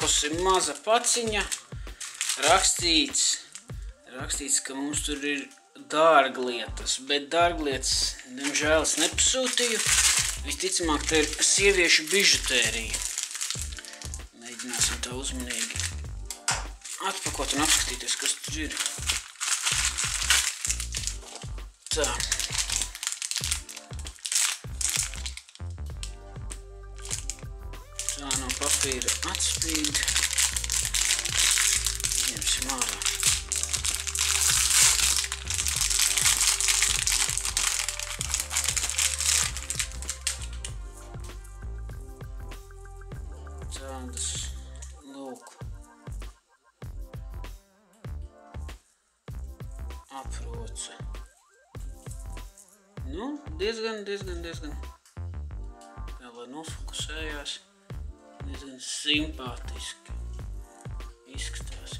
atlikusi maza paciņa. Rakstīts, ka mums tur ir dārglietas, bet dārglietas, diemžēl, es nepasūtīju. Visticamāk, te ir sieviešu bižutērija. Mēģināsim tā uzmanīgi atpakot un apskatīties, kas tur ir. Tā. Tā no papīra atspīd. Ņemsim ārā. Tādas, lūk, aproce. Nu, diezgan, tā, lai nofokusējās, diezgan simpātiski izskatās.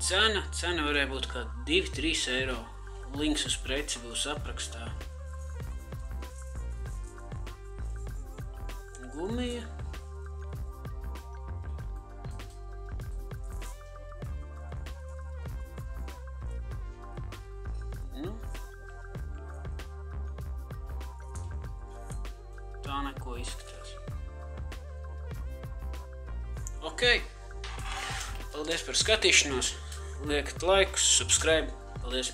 Cena varēja būt kā 2–3 eiro. Links uz preci būs aprakstā. Gumija. Tā neko izskatās. Ok. Paldies par skatīšanos. Liekat laikus, subscribe. Paldies.